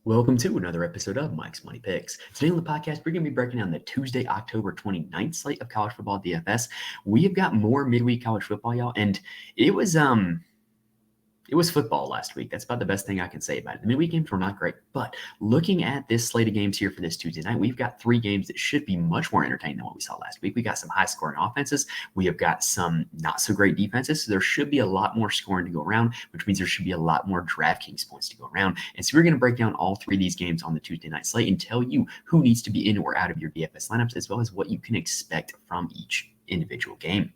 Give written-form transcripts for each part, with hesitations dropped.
Welcome to another episode of Mike's Money Picks. Today on the podcast, we're going to be breaking down the Tuesday, October 29th slate of college football DFS. We have got more midweek college football, y'all, and it was football last week. That's about the best thing I can say about it. The midweek games were not great, but looking at this slate of games here for this Tuesday night, we've got three games that should be much more entertaining than what we saw last week. We got some high-scoring offenses. We have got some not-so-great defenses, so there should be a lot more scoring to go around, which means there should be a lot more DraftKings points to go around. And so we're going to break down all three of these games on the Tuesday night slate and tell you who needs to be in or out of your DFS lineups, as well as what you can expect from each individual game.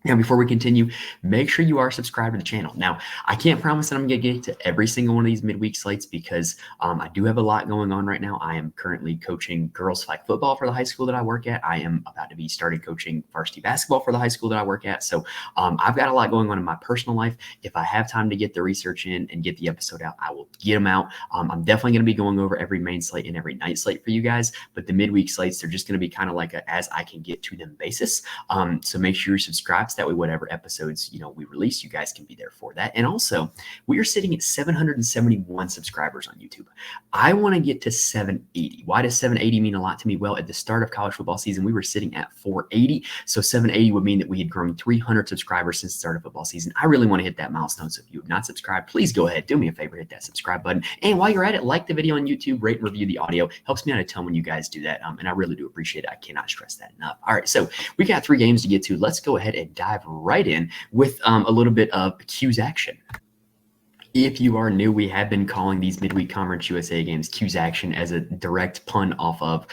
Now, before we continue, make sure you are subscribed to the channel. Now, I can't promise that I'm going to get to every single one of these midweek slates because I do have a lot going on right now. I am currently coaching girls flag football for the high school that I work at. I am about to be starting coaching varsity basketball for the high school that I work at. So I've got a lot going on in my personal life. If I have time to get the research in and get the episode out, I will get them out. I'm definitely going to be going over every main slate and every night slate for you guys. But the midweek slates, they're just going to be kind of like a as I can get to them basis. So make sure you're subscribed. That way, whatever episodes we release, you guys can be there for that. And also, we are sitting at 771 subscribers on YouTube. I want to get to 780. Why does 780 mean a lot to me? Well, at the start of college football season, we were sitting at 480. So 780 would mean that we had grown 300 subscribers since the start of football season. I really want to hit that milestone. So if you have not subscribed, please go ahead, do me a favor, hit that subscribe button. And while you're at it, like the video on YouTube, rate and review the audio. Helps me out a ton when you guys do that. And I really do appreciate it. I cannot stress that enough. All right, so we got three games to get to. Let's go ahead and dive right in with a little bit of Q's action. If you are new, we have been calling these midweek Conference USA games Q's action as a direct pun off of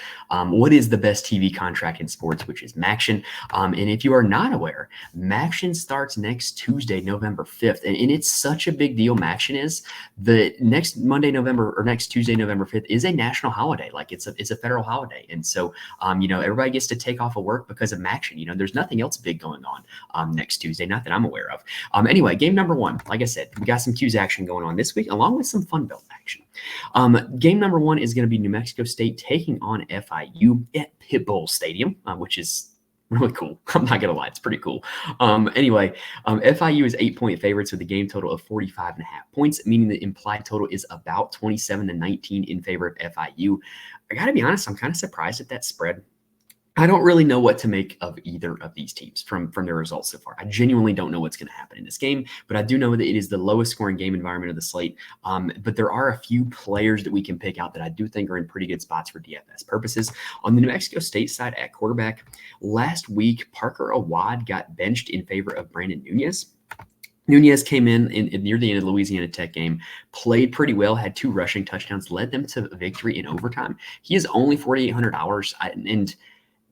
what is the best TV contract in sports, which is MACtion. And if you are not aware, MACtion starts next Tuesday, November 5th. And it's such a big deal. MACtion is the next next Tuesday, November 5th is a national holiday. Like it's a federal holiday. And so, everybody gets to take off of work because of MACtion. There's nothing else big going on next Tuesday, not that I'm aware of. Anyway, game number one, like I said, we got some Q's action going on this week, along with some fun belt action. Game number one is going to be New Mexico State taking on FIU at Pitbull Stadium, which is really cool. I'm not going to lie. It's pretty cool. FIU is 8-point favorites with a game total of 45.5 points, meaning the implied total is about 27-19 in favor of FIU. I got to be honest, I'm kind of surprised at that spread. I don't really know what to make of either of these teams from their results so far. I genuinely don't know what's going to happen in this game, but I do know that it is the lowest scoring game environment of the slate. But there are a few players that we can pick out that I do think are in pretty good spots for DFS purposes. On the New Mexico State side at quarterback, last week, Parker Awad got benched in favor of Brandon Nunez. Nunez came in near the end of the Louisiana Tech game, played pretty well, had 2 rushing touchdowns, led them to victory in overtime. He is only $4,800, and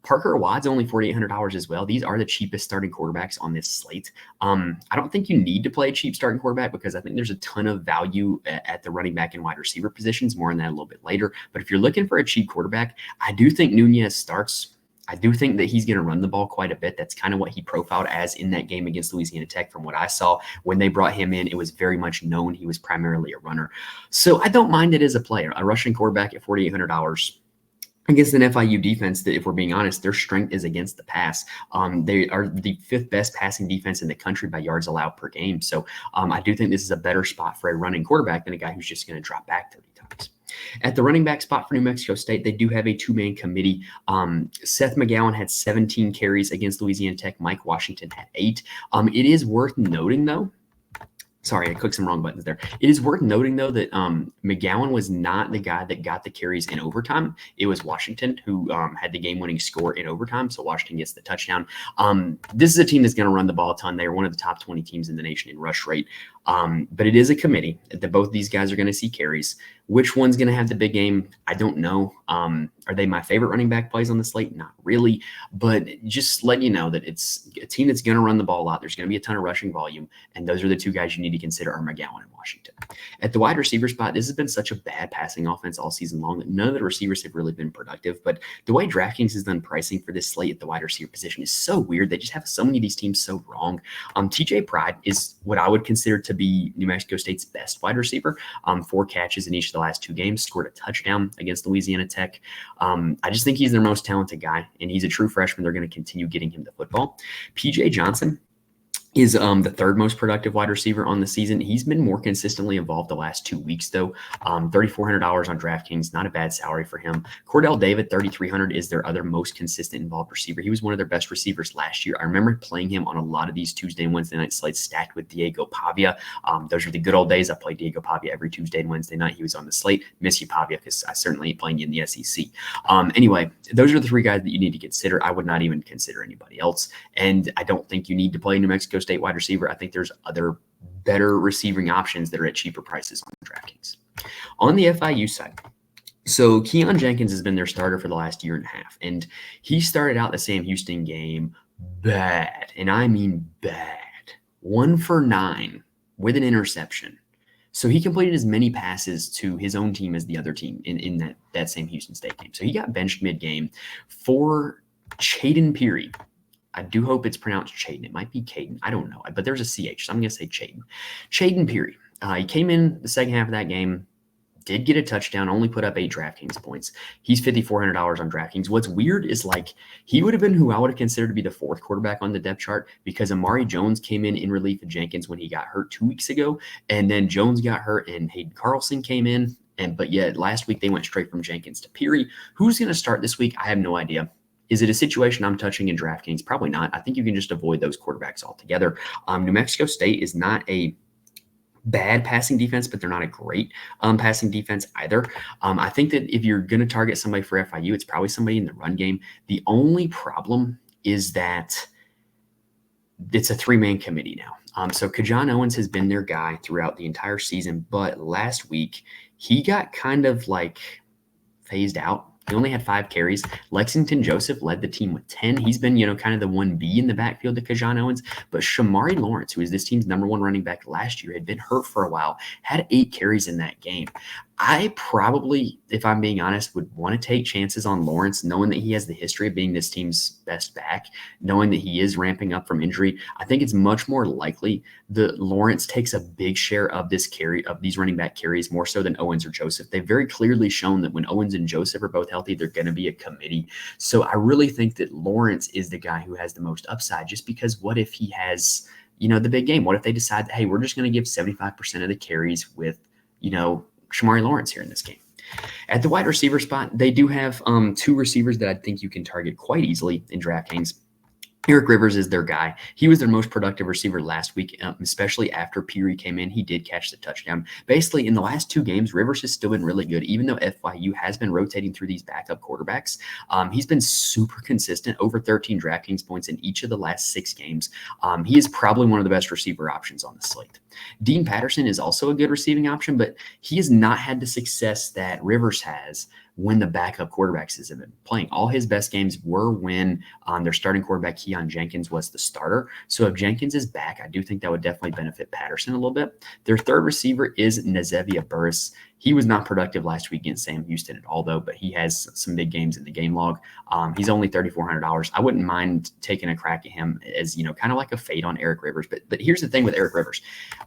Parker Awad's only $4,800 as well. These are the cheapest starting quarterbacks on this slate. I don't think you need to play a cheap starting quarterback because I think there's a ton of value at the running back and wide receiver positions. More on that a little bit later. But if you're looking for a cheap quarterback, I do think Nunez starts. I do think that he's going to run the ball quite a bit. That's kind of what he profiled as in that game against Louisiana Tech. From what I saw when they brought him in, it was very much known he was primarily a runner. So I don't mind it as a player. A rushing quarterback at $4,800. Against an FIU defense that, if we're being honest, their strength is against the pass. They are the 5th best passing defense in the country by yards allowed per game. So I do think this is a better spot for a running quarterback than a guy who's just going to drop back 30 times. At the running back spot for New Mexico State, they do have a 2-man committee. Seth McGowan had 17 carries against Louisiana Tech. Mike Washington had 8. It is worth noting, though. Sorry, I clicked some wrong buttons there. It is worth noting, though, that McGowan was not the guy that got the carries in overtime. It was Washington who had the game-winning score in overtime, so Washington gets the touchdown. This is a team that's going to run the ball a ton. They are one of the top 20 teams in the nation in rush rate. But it is a committee that both these guys are going to see carries. Which one's going to have the big game? I don't know. Are they my favorite running back plays on the slate? Not really. But just letting you know that it's a team that's going to run the ball a lot. There's going to be a ton of rushing volume. And those are the 2 guys you need to consider are McGowan and Washington. At the wide receiver spot, this has been such a bad passing offense all season long that none of the receivers have really been productive. But the way DraftKings has done pricing for this slate at the wide receiver position is so weird. They just have so many of these teams so wrong. TJ Pride is what I would consider to be New Mexico State's best wide receiver. 4 catches in each of the last 2 games, scored a touchdown against Louisiana Tech. I just think he's their most talented guy, and he's a true freshman. They're going to continue getting him the football. PJ Johnson, is the third most productive wide receiver on the season. He's been more consistently involved the last 2 weeks, though. $3,400 on DraftKings, not a bad salary for him. Cordell David, $3,300, is their other most consistent involved receiver. He was one of their best receivers last year. I remember playing him on a lot of these Tuesday and Wednesday night slates stacked with Diego Pavia. Those are the good old days. I played Diego Pavia every Tuesday and Wednesday night. He was on the slate. Miss you, Pavia, because I certainly ain't playing you in the SEC. Anyway, those are the three guys that you need to consider. I would not even consider anybody else. And I don't think you need to play New Mexico State wide receiver. I think there's other better receiving options that are at cheaper prices on DraftKings. On the FIU side, so Keon Jenkins has been their starter for the last year and a half, and he started out the Sam Houston game bad, and I mean bad. 1 for 9 with an interception. So he completed as many passes to his own team as the other team in that same Houston State game. So he got benched mid-game for Chaden Peary. I do hope it's pronounced Chaden. It might be Caden. I don't know. But there's a CH, so I'm going to say Chaden. Chaden Peary. He came in the second half of that game, did get a touchdown, only put up 8 DraftKings points. He's $5,400 on DraftKings. What's weird is he would have been who I would have considered to be the fourth quarterback on the depth chart, because Amari Jones came in relief of Jenkins when he got hurt 2 weeks ago, and then Jones got hurt and Hayden Carlson came in. But yet last week they went straight from Jenkins to Peary. Who's going to start this week? I have no idea. Is it a situation I'm touching in DraftKings? Probably not. I think you can just avoid those quarterbacks altogether. New Mexico State is not a bad passing defense, but they're not a great passing defense either. I think that if you're going to target somebody for FIU, it's probably somebody in the run game. The only problem is that it's a 3-man committee now. So Kajon Owens has been their guy throughout the entire season, but last week he got kind of phased out. He only had 5 carries. Lexington Joseph led the team with 10. He's been, kind of the 1B in the backfield to Kajon Owens. But Shamari Lawrence, who is this team's number 1 running back last year, had been hurt for a while, had 8 carries in that game. I probably, if I'm being honest, would want to take chances on Lawrence, knowing that he has the history of being this team's best back, knowing that he is ramping up from injury. I think it's much more likely that Lawrence takes a big share of these running back carries, more so than Owens or Joseph. They've very clearly shown that when Owens and Joseph are both healthy, they're going to be a committee. So I really think that Lawrence is the guy who has the most upside, just because what if he has, the big game? What if they decide that, hey, we're just going to give 75% of the carries with, Shamari Lawrence here in this game? At the wide receiver spot, they do have 2 receivers that I think you can target quite easily in DraftKings. Eric Rivers is their guy. He was their most productive receiver last week, especially after Peary came in. He did catch the touchdown. Basically, in the last 2 games, Rivers has still been really good, even though FIU has been rotating through these backup quarterbacks. He's been super consistent, over 13 DraftKings points in each of the last 6 games. He is probably one of the best receiver options on the slate. Dean Patterson is also a good receiving option, but he has not had the success that Rivers has when the backup quarterbacks have been playing. All his best games were when their starting quarterback, Keon Jenkins, was the starter. So if Jenkins is back, I do think that would definitely benefit Patterson a little bit. Their third receiver is Nazevia Burris. He was not productive last week against Sam Houston at all, though, but he has some big games in the game log. He's only $3,400. I wouldn't mind taking a crack at him as, kind of like a fade on Eric Rivers. But here's the thing with Eric Rivers.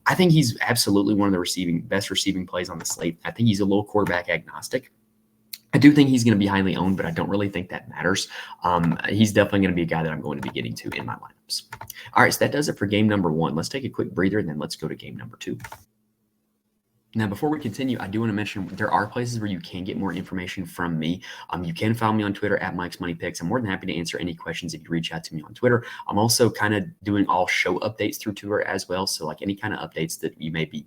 I think he's absolutely one of the best receiving plays on the slate. I think he's a little quarterback agnostic. I do think he's going to be highly owned, but I don't really think that matters. He's definitely going to be a guy that I'm going to be getting to in my lineups. All right, so that does it for game number 1. Let's take a quick breather, and then let's go to game number 2. Now, before we continue, I do want to mention there are places where you can get more information from me. You can follow me on Twitter at Mike's Money Picks. I'm more than happy to answer any questions if you reach out to me on Twitter. I'm also kind of doing all show updates through Twitter as well. So any kind of updates that you may be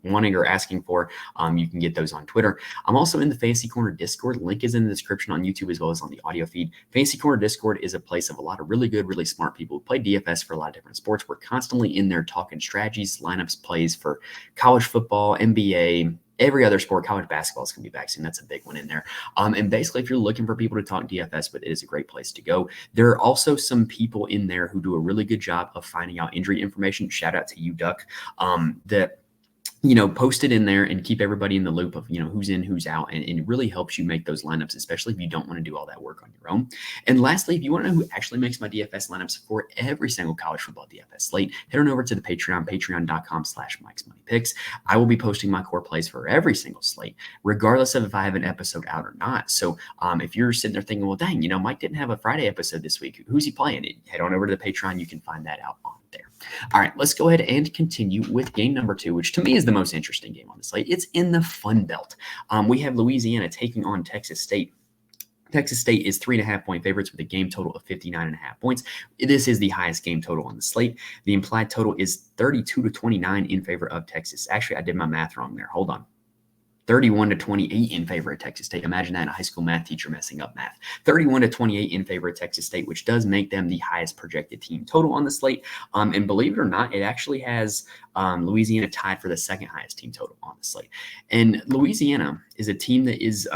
wanting or asking for, you can get those on Twitter. I'm also in the Fantasy Corner Discord. Link is in the description on YouTube as well as on the audio feed. Fantasy Corner Discord is a place of a lot of really good, really smart people who play DFS for a lot of different sports. We're constantly in there talking strategies, lineups, plays for college football, NBA, every other sport. College basketball is going to be back soon. That's a big one in there. And basically, if you're looking for people to talk DFS with, it is a great place to go. There are also some people in there who do a really good job of finding out injury information. Shout out to you, Duck. That post it in there and keep everybody in the loop of, who's in, who's out, and it really helps you make those lineups, especially if you don't want to do all that work on your own. And lastly, if you want to know who actually makes my DFS lineups for every single college football DFS slate, head on over to the Patreon, patreon.com/Mike's Money Picks. I will be posting my core plays for every single slate, regardless of if I have an episode out or not. So if you're sitting there thinking, well, dang, Mike didn't have a Friday episode this week, who's he playing? Head on over to the Patreon. You can find that out on there. All right, let's go ahead and continue with game number 2, which to me is the most interesting game on the slate. It's in the Fun Belt. We have Louisiana taking on Texas State. Texas State is 3.5-point favorites with a game total of 59.5 points. This is the highest game total on the slate. The implied total is 32-29 in favor of Texas. Actually, I did my math wrong there. Hold on. 31-28 in favor of Texas State. Imagine that, a high school math teacher messing up math. 31-28 in favor of Texas State, which does make them the highest projected team total on the slate. And believe it or not, it actually has Louisiana tied for the second highest team total on the slate. And Louisiana is a team that is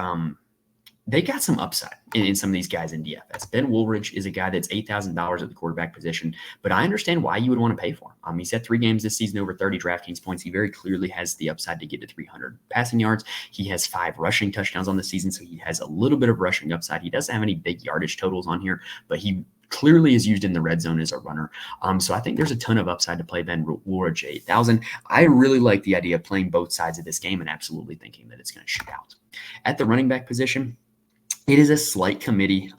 they got some upside in some of these guys in DFS. Ben Woolridge is a guy that's $8,000 at the quarterback position, but I understand why you would want to pay for him. He's had 3 games this season over 30 DraftKings points. He very clearly has the upside to get to 300 passing yards. He has 5 rushing touchdowns on the season, so he has a little bit of rushing upside. He doesn't have any big yardage totals on here, but he clearly is used in the red zone as a runner. So I think there's a ton of upside to play Ben Woolridge at 8,000. I really like the idea of playing both sides of this game and absolutely thinking that it's going to shoot out. At the running back position, it is a slight committee.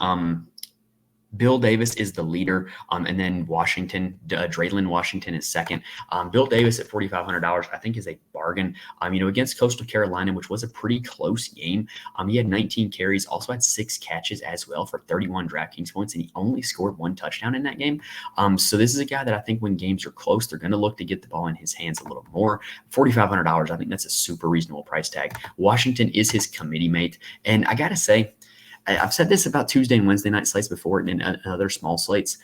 Bill Davis is the leader, and then Jaylen Washington is second. Bill Davis at $4,500, I think, is a bargain. Against Coastal Carolina, which was a pretty close game. He had 19 carries, also had 6 catches as well for 31 DraftKings points, and he only scored 1 touchdown in that game. So this is a guy that I think when games are close, they're going to look to get the ball in his hands a little more. $4,500, I think that's a super reasonable price tag. Washington is his committee mate, and I got to say, I've said this about Tuesday and Wednesday night slates before and in other small slates.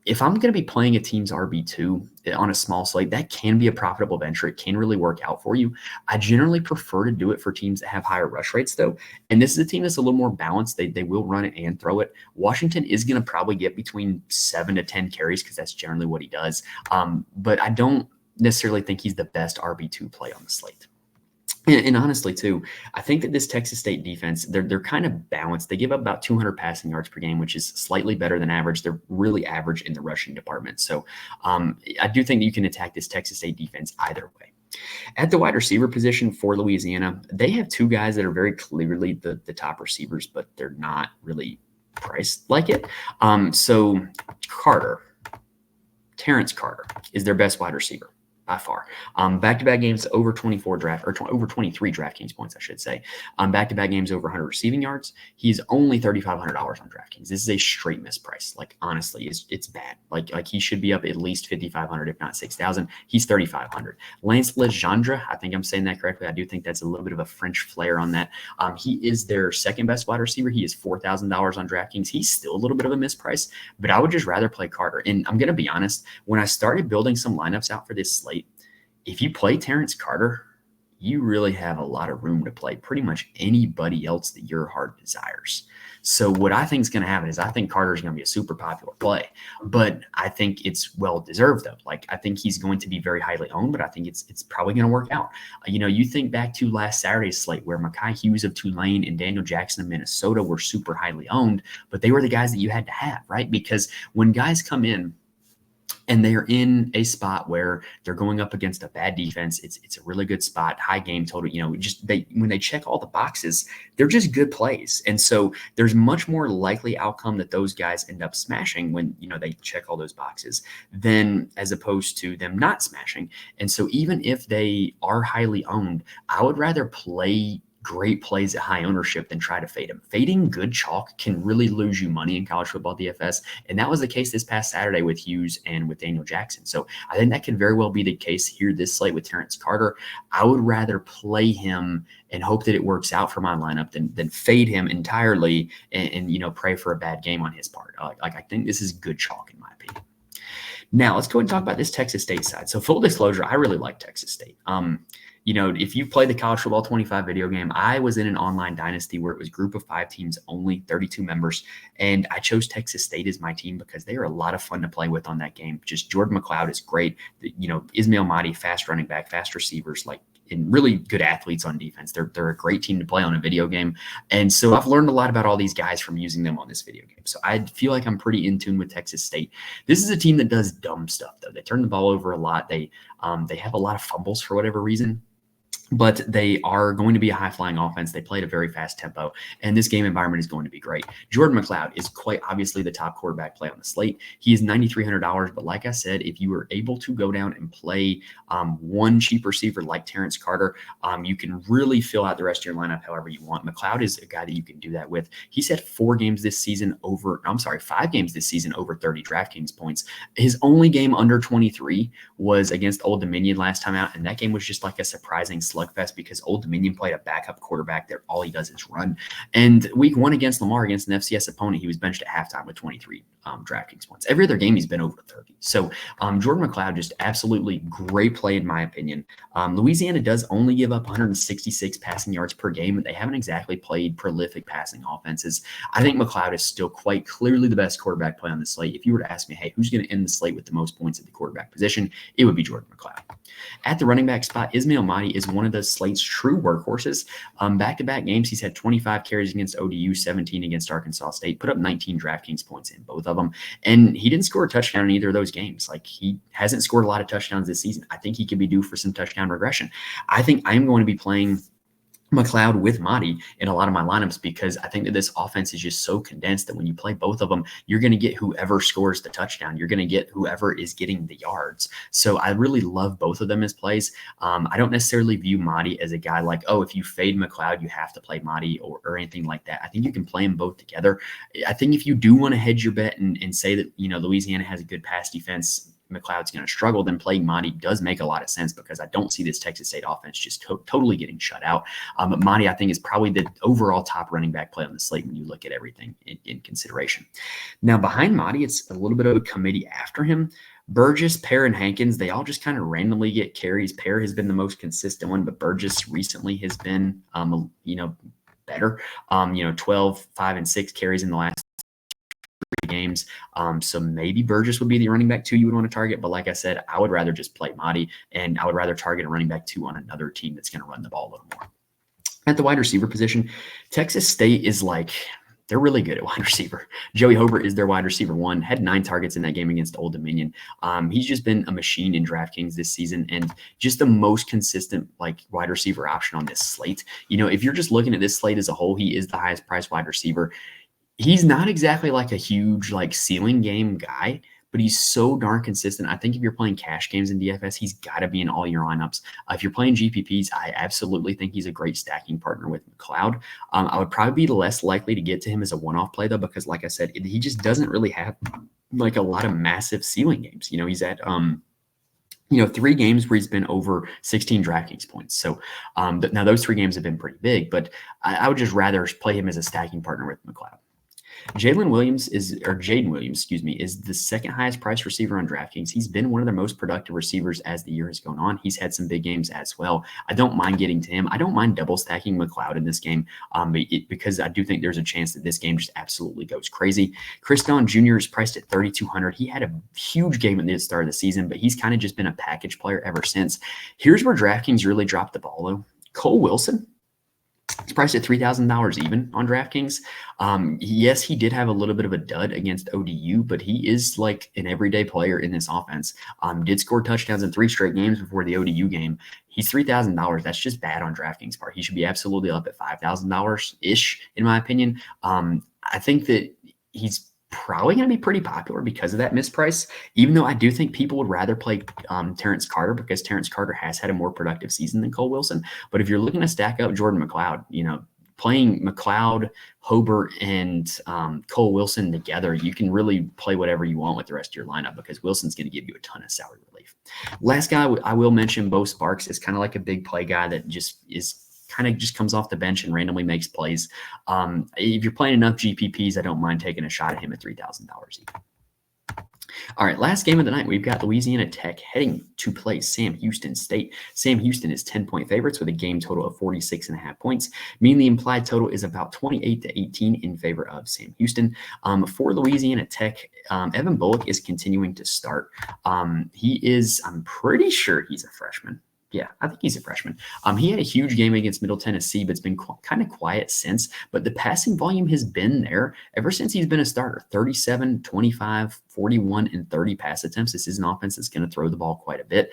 If I'm going to be playing a team's RB2 on a small slate, that can be a profitable venture. It can really work out for you. I generally prefer to do it for teams that have higher rush rates, though. And this is a team that's a little more balanced. They will run it and throw it. Washington is going to probably get between 7 to 10 carries because that's generally what he does. But I don't necessarily think he's the best RB2 play on the slate. And honestly, too, I think that this Texas State defense, they're kind of balanced. They give up about 200 passing yards per game, which is slightly better than average. They're really average in the rushing department. So I do think you can attack this Texas State defense either way. At the wide receiver position for Louisiana, they have 2 guys that are very clearly the top receivers, but they're not really priced like it. So Terrence Carter is their best wide receiver by far. Back-to-back games over 23 DraftKings points, I should say. Back-to-back games over 100 receiving yards. He's only $3,500 on DraftKings. This is a straight misprice. Like, honestly, it's bad. Like he should be up at least 5,500, if not 6,000. He's 3,500. Lance Legendre, I think I'm saying that correctly. I do think that's a little bit of a French flair on that. He is their second best wide receiver. He is $4,000 on DraftKings. He's still a little bit of a misprice, but I would just rather play Carter. And I'm going to be honest, when I started building some lineups out for this slate, if you play Terrence Carter, you really have a lot of room to play pretty much anybody else that your heart desires. So what I think is going to happen is I think Carter is going to be a super popular play, but I think it's well-deserved though. Like, I think he's going to be very highly owned, but I think it's probably going to work out. You think back to last Saturday's slate where Mekhi Hughes of Tulane and Daniel Jackson of Minnesota were super highly owned, but they were the guys that you had to have, right? Because when guys come in and they're in a spot where they're going up against a bad defense, it's a really good spot, high game total. When they check all the boxes, they're just good plays. And so there's much more likely outcome that those guys end up smashing when, they check all those boxes than as opposed to them not smashing. And so even if they are highly owned, I would rather play great plays at high ownership than try to fade them. Fading good chalk can really lose you money in college football DFS. And that was the case this past Saturday with Hughes and with Daniel Jackson. So I think that could very well be the case here this slate with Terrence Carter. I would rather play him and hope that it works out for my lineup than fade him entirely and pray for a bad game on his part. I think this is good chalk in my opinion. Now let's go ahead and talk about this Texas State side. So full disclosure, I really like Texas State. If you play the College Football 25 video game, I was in an online dynasty where it was group of 5 teams, only 32 members. And I chose Texas State as my team because they are a lot of fun to play with on that game. Just Jordan McLeod is great. Ismael MTI, fast running back, fast receivers, and really good athletes on defense. They're a great team to play on a video game. And so I've learned a lot about all these guys from using them on this video game. So I feel like I'm pretty in tune with Texas State. This is a team that does dumb stuff, though. They turn the ball over a lot. They have a lot of fumbles for whatever reason. but they are going to be a high-flying offense. They play at a very fast tempo, and this game environment is going to be great. Jordan McLoud is quite obviously the top quarterback play on the slate. He is $9,300, but like I said, if you were able to go down and play one cheap receiver like Terrence Carter, you can really fill out the rest of your lineup however you want. McLeod is a guy that you can do that with. He's had 5 games this season over 30 DraftKings points. His only game under 23 was against Old Dominion last time out, and that game was just like a surprising slugfest because Old Dominion played a backup quarterback that all he does is run. And week 1 against Lamar, against an FCS opponent, he was benched at halftime with 23 DraftKings points. Every other game he's been over 30. So Jordan McLeod, just absolutely great play in my opinion. Louisiana does only give up 166 passing yards per game, but they haven't exactly played prolific passing offenses. I think McLeod is still quite clearly the best quarterback play on the slate. If you were to ask me, hey, who's going to end the slate with the most points at the quarterback position, it would be Jordan McLeod. At the running back spot, Ismael MTI is one of the slate's true workhorses. Back-to-back games, he's had 25 carries against ODU, 17 against Arkansas State, put up 19 DraftKings points in both of them. And he didn't score a touchdown in either of those games. Like, he hasn't scored a lot of touchdowns this season. I think he could be due for some touchdown regression. I think I'm going to be playing McLeod with MTI in a lot of my lineups because I think that this offense is just so condensed that when you play both of them, you're going to get whoever scores the touchdown. You're going to get whoever is getting the yards. So I really love both of them as plays. I don't necessarily view MTI as a guy like, oh, if you fade McLeod, you have to play MTI or anything like that. I think you can play them both together. I think if you do want to hedge your bet and say that, Louisiana has a good pass defense, McLeod's going to struggle, then playing MTI does make a lot of sense because I don't see this Texas State offense just totally getting shut out. But MTI, I think, is probably the overall top running back play on the slate when you look at everything in consideration. Now, behind MTI, it's a little bit of a committee after him. Burgess, Pear, and Hankins, they all just kind of randomly get carries. Pear has been the most consistent one, but Burgess recently has been, better. 12, 5, and 6 carries in the last games. So maybe Burgess would be the running back 2 you would want to target. But like I said, I would rather just play MTI, and I would rather target a running back 2 on another team that's going to run the ball a little more. At the wide receiver position, Texas State is they're really good at wide receiver. Joey Hobbert is their wide receiver 1, had 9 targets in that game against Old Dominion. He's just been a machine in DraftKings this season and just the most consistent wide receiver option on this slate. If you're just looking at this slate as a whole, he is the highest priced wide receiver. He's not exactly like a huge ceiling game guy, but he's so darn consistent. I think if you're playing cash games in DFS, he's got to be in all your lineups. If you're playing GPPs, I absolutely think he's a great stacking partner with McLeod. I would probably be less likely to get to him as a one-off play though, because like I said, he just doesn't really have a lot of massive ceiling games. He's at 3 games where he's been over 16 DraftKings points. So now those 3 games have been pretty big, but I would just rather play him as a stacking partner with McLeod. Jaden Williams, is the second highest priced receiver on DraftKings. He's been one of their most productive receivers as the year has gone on. He's had some big games as well. I don't mind getting to him. I don't mind double stacking McLeod in this game because I do think there's a chance that this game just absolutely goes crazy. Chris Don Jr. is priced at $3,200. He had a huge game at the start of the season, but he's kind of just been a package player ever since. Here's where DraftKings really dropped the ball, though. Cole Wilson, it's priced at $3,000 even on DraftKings. Yes, he did have a little bit of a dud against ODU, but he is an everyday player in this offense. Did score touchdowns in 3 straight games before the ODU game. He's $3,000. That's just bad on DraftKings part. He should be absolutely up at $5,000-ish, in my opinion. I think that he's probably going to be pretty popular because of that misprice, even though I do think people would rather play Terrence Carter because Terrence Carter has had a more productive season than Cole Wilson. But if you're looking to stack up Jordan McLeod, playing McLeod, Hobbert, and Cole Wilson together, you can really play whatever you want with the rest of your lineup because Wilson's going to give you a ton of salary relief. Last guy I will mention, Bo Sparks, is kind of like a big play guy that just comes off the bench and randomly makes plays. If you're playing enough GPPs, I don't mind taking a shot at him at $3,000 even. All right, last game of the night, we've got Louisiana Tech heading to play Sam Houston State. Sam Houston is 10-point favorites with a game total of 46.5 points, meaning the implied total is about 28-18 in favor of Sam Houston. For Louisiana Tech, Evan Bullock is continuing to start. I'm pretty sure he's a freshman. Yeah, I think he's a freshman. He had a huge game against Middle Tennessee, but it's been kind of quiet since. But the passing volume has been there ever since he's been a starter. 37, 25, 41, and 30 pass attempts. This is an offense that's going to throw the ball quite a bit.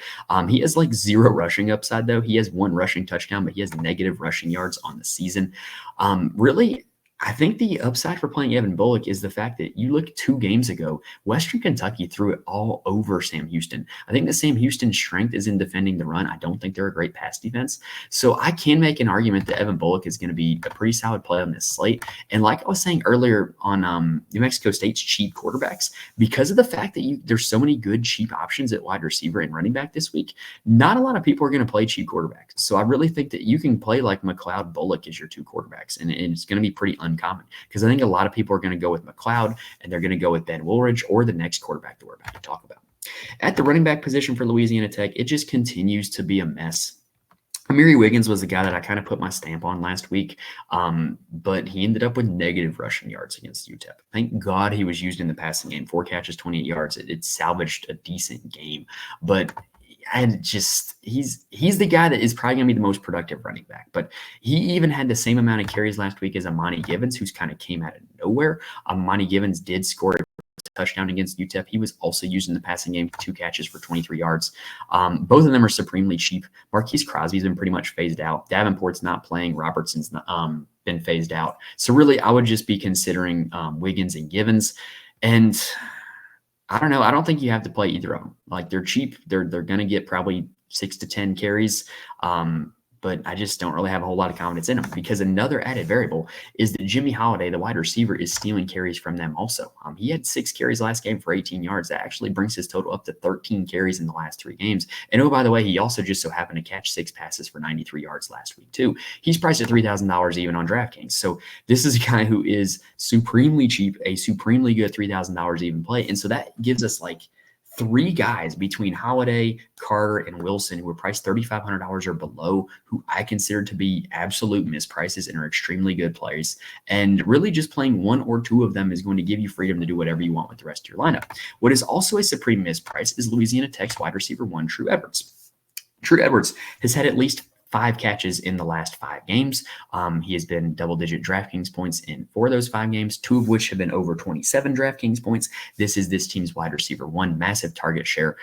He has like zero rushing upside, though. He has one rushing touchdown, but he has negative rushing yards on the season. Really, I think the upside for playing Evan Bullock is the fact that you look 2 games ago, Western Kentucky threw it all over Sam Houston. I think that Sam Houston's strength is in defending the run. I don't think they're a great pass defense. So I can make an argument that Evan Bullock is going to be a pretty solid play on this slate. And like I was saying earlier on New Mexico State's cheap quarterbacks, because of the fact that there's so many good cheap options at wide receiver and running back this week, not a lot of people are going to play cheap quarterbacks. So I really think that you can play like McLoud, Bullock as your 2 quarterbacks, and it's going to be pretty uncommon because I think a lot of people are going to go with McLeod and they're going to go with Ben Woolridge or the next quarterback that we're about to talk about. At the running back position for Louisiana Tech, it just continues to be a mess. Amiri Wiggins was the guy that I kind of put my stamp on last week, but he ended up with negative rushing yards against UTEP. Thank God he was used in the passing game. 4 catches, 28 yards. It salvaged a decent game, but and just he's the guy that is probably going to be the most productive running back. But he even had the same amount of carries last week as Amani Givens, who's kind of came out of nowhere. Amani Givens did score a touchdown against UTEP. He was also used in the passing game, 2 catches for 23 yards. Both of them are supremely cheap. Marquise Crosby's been pretty much phased out. Davenport's not playing. Robertson's been phased out. So really, I would just be considering Wiggins and Givens. And I don't know. I don't think you have to play either of them. Like, they're cheap. They're going to get probably 6 to 10 carries. But I just don't really have a whole lot of confidence in them because another added variable is that Jimmy Holiday, the wide receiver, is stealing carries from them also. He had 6 carries last game for 18 yards. That actually brings his total up to 13 carries in the last 3 games. And oh, by the way, he also just so happened to catch 6 passes for 93 yards last week too. He's priced at $3,000 even on DraftKings. So this is a guy who is supremely cheap, a supremely good $3,000 even play. And so that gives us like 3 guys between Holiday, Carter, and Wilson who are priced $3,500 or below, who I consider to be absolute misprices and are extremely good plays. And really just playing 1 or 2 of them is going to give you freedom to do whatever you want with the rest of your lineup. What is also a supreme misprice is Louisiana Tech's wide receiver 1, True Edwards. True Edwards has had at least 5 catches in the last 5 games. He has been double-digit DraftKings points in 4 of those 5 games, 2 of which have been over 27 DraftKings points. This is this team's wide receiver 1, massive target share,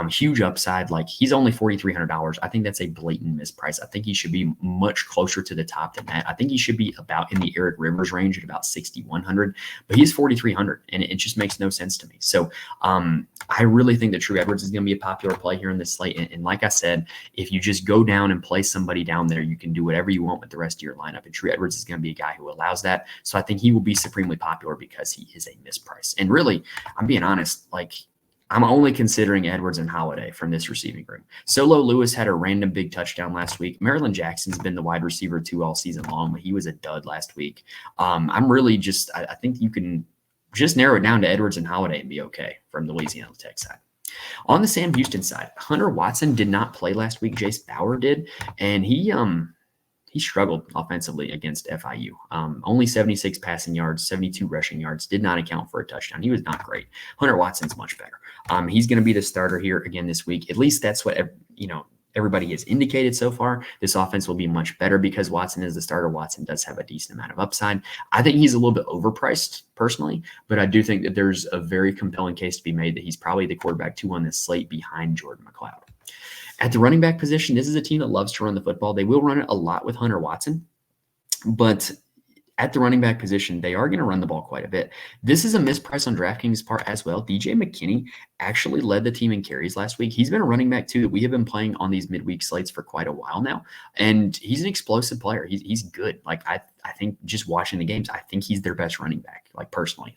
huge upside. Like, he's only $4,300. I think that's a blatant misprice. I think he should be much closer to the top than that. I think he should be about in the Eric Rivers range at about 6,100, but he's 4,300, and it just makes no sense to me. So I really think that True Edwards is going to be a popular play here in this slate. And like I said, if you just go down and play somebody down there, you can do whatever you want with the rest of your lineup. And True Edwards is going to be a guy who allows that. So I think he will be supremely popular because he is a misprice. And really, I'm being honest, like, I'm only considering Edwards and Holiday from this receiving room. Solo Lewis had a random big touchdown last week. Maryland Jackson's been the wide receiver 2 all season long, but he was a dud last week. I'm really just, I think you can just narrow it down to Edwards and Holiday and be okay from the Louisiana Tech side. On the Sam Houston side, Hunter Watson did not play last week. Jace Bauer did, and he struggled offensively against FIU. Only 76 passing yards, 72 rushing yards, did not account for a touchdown. He was not great. Hunter Watson's much better. He's going to be the starter here again this week. At least that's what everybody has indicated so far. This offense will be much better because Watson is the starter. Watson does have a decent amount of upside. I think he's a little bit overpriced personally, but I do think that there's a very compelling case to be made that he's probably the quarterback 2 on this slate behind Jordan McLeod. At the running back position, this is a team that loves to run the football. They will run it a lot with Hunter Watson, but at the running back position, they are going to run the ball quite a bit. This is a misprice on DraftKings part as well. DJ McKinney actually led the team in carries last week. He's been a running back too that we have been playing on these midweek slates for quite a while now, and he's an explosive player. He's good. Like, I think just watching the games, I think he's their best running back, like personally.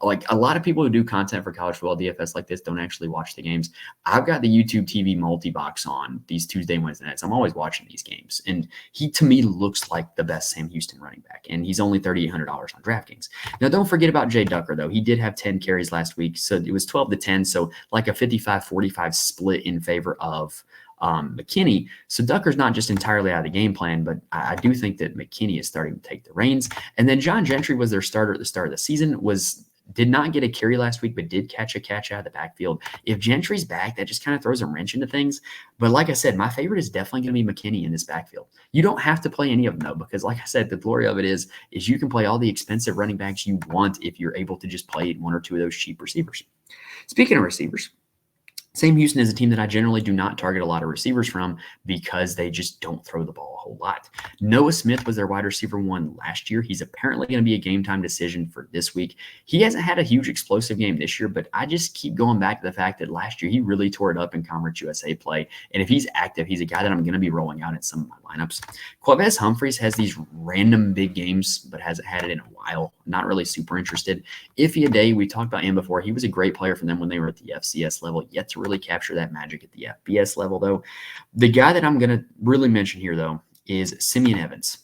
Like a lot of people who do content for college football DFS like this don't actually watch the games. I've got the YouTube TV multi-box on these Tuesday, Wednesday nights. I'm always watching these games. And he, to me, looks like the best Sam Houston running back. And he's only $3,800 on DraftKings. Now, don't forget about Jay Ducker, though. He did have 10 carries last week. So it was 12 to 10. So like a 55-45 split in favor of McKinney. So Ducker's not just entirely out of the game plan, but I do think that McKinney is starting to take the reins. And then John Gentry was their starter at the start of the season, was did not get a carry last week, but did catch a catch out of the backfield. If Gentry's back, that just kind of throws a wrench into things. But like I said, my favorite is definitely going to be McKinney in this backfield. You don't have to play any of them, though, because like I said, the glory of it is you can play all the expensive running backs you want if you're able to just play one or two of those cheap receivers. Speaking of receivers, Sam Houston is a team that I generally do not target a lot of receivers from because they just don't throw the ball a whole lot. Noah Smith was their wide receiver 1 last year. He's apparently going to be a game time decision for this week. He hasn't had a huge explosive game this year, but I just keep going back to the fact that last year he really tore it up in Conference USA play. And if he's active, he's a guy that I'm going to be rolling out in some of my lineups. Quavez Humphreys has these random big games, but hasn't had it in a while. Not really super interested. Iffy Ade, we talked about him before. He was a great player for them when they were at the FCS level, yet to really capture that magic at the FBS level, though. The guy that I'm going to really mention here, though, is Simeon Evans.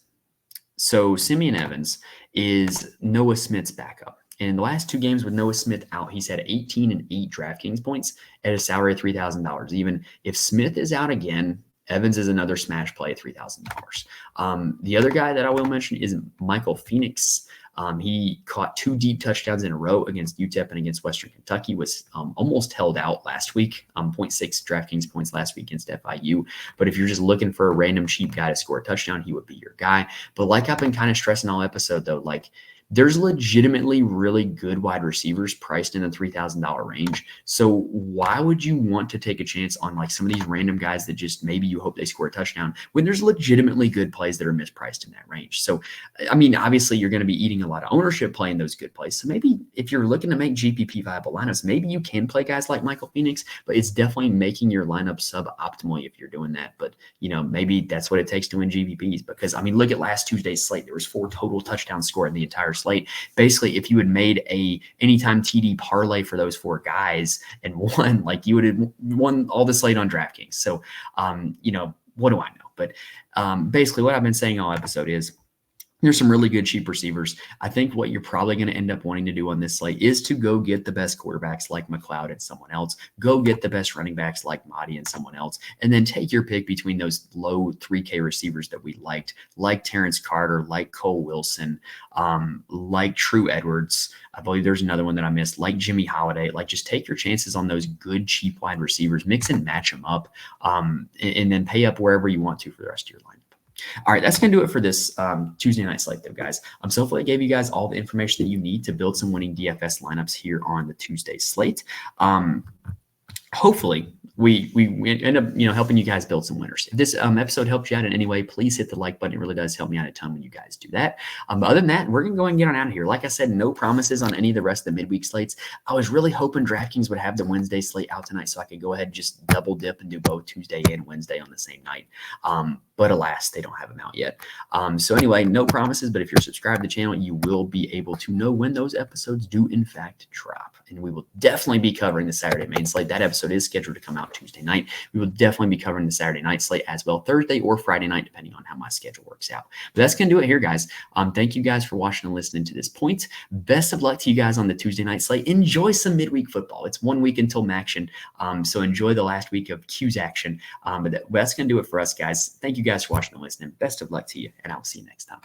So Simeon Evans is Noah Smith's backup. And in the last 2 games with Noah Smith out, he's had 18 and 8 DraftKings points at a salary of $3,000. Even if Smith is out again, Evans is another smash play at $3,000. The other guy that I will mention is Michael Phoenix. He caught 2 deep touchdowns in a row against UTEP and against Western Kentucky, was almost held out last week, 0.6 DraftKings points last week against FIU. But if you're just looking for a random cheap guy to score a touchdown, he would be your guy. But like I've been kind of stressing all episode, though, like there's legitimately really good wide receivers priced in the $3,000 range. So why would you want to take a chance on like some of these random guys that just maybe you hope they score a touchdown when there's legitimately good plays that are mispriced in that range? So, I mean, obviously you're going to be eating a lot of ownership playing those good plays. So maybe if you're looking to make GPP viable lineups, maybe you can play guys like Michael Phoenix, but it's definitely making your lineup suboptimally if you're doing that. But, you know, maybe that's what it takes to win GPPs because, I mean, look at last Tuesday's slate. There was 4 total touchdowns scored in the entire slate. Basically, if you had made a anytime TD parlay for those 4 guys and won, like you would have won all the slate on DraftKings. So, you know, what do I know? But basically what I've been saying all episode is there's some really good cheap receivers. I think what you're probably going to end up wanting to do on this slate is to go get the best quarterbacks like McLeod and someone else. Go get the best running backs like Mahdi and someone else. And then take your pick between those low 3K receivers that we liked, like Terrence Carter, like Cole Wilson, like True Edwards. I believe there's another one that I missed, like Jimmy Holiday. Like just take your chances on those good, cheap wide receivers, mix and match them up, and then pay up wherever you want to for the rest of your lineup. All right, that's going to do it for this Tuesday night slate, though, guys. So hopefully I gave you guys all the information that you need to build some winning DFS lineups here on the Tuesday slate. Hopefully we end up, you know, helping you guys build some winners. If this episode helped you out in any way, please hit the like button. It really does help me out a ton when you guys do that. But other than that, we're going to go and get on out of here. Like I said, no promises on any of the rest of the midweek slates. I was really hoping DraftKings would have the Wednesday slate out tonight so I could go ahead and just double dip and do both Tuesday and Wednesday on the same night. But alas, they don't have them out yet. So anyway, no promises, but if you're subscribed to the channel, you will be able to know when those episodes do in fact drop. And we will definitely be covering the Saturday main slate. That episode is scheduled to come out Tuesday night. We will definitely be covering the Saturday night slate as well, Thursday or Friday night, depending on how my schedule works out. But that's going to do it here, guys. Thank you guys for watching and listening to this point. Best of luck to you guys on the Tuesday night slate. Enjoy some midweek football. It's 1 week until Maction. So enjoy the last week of Q's action. But that's going to do it for us, guys. Thank you guys for watching and listening. Best of luck to you, and I'll see you next time.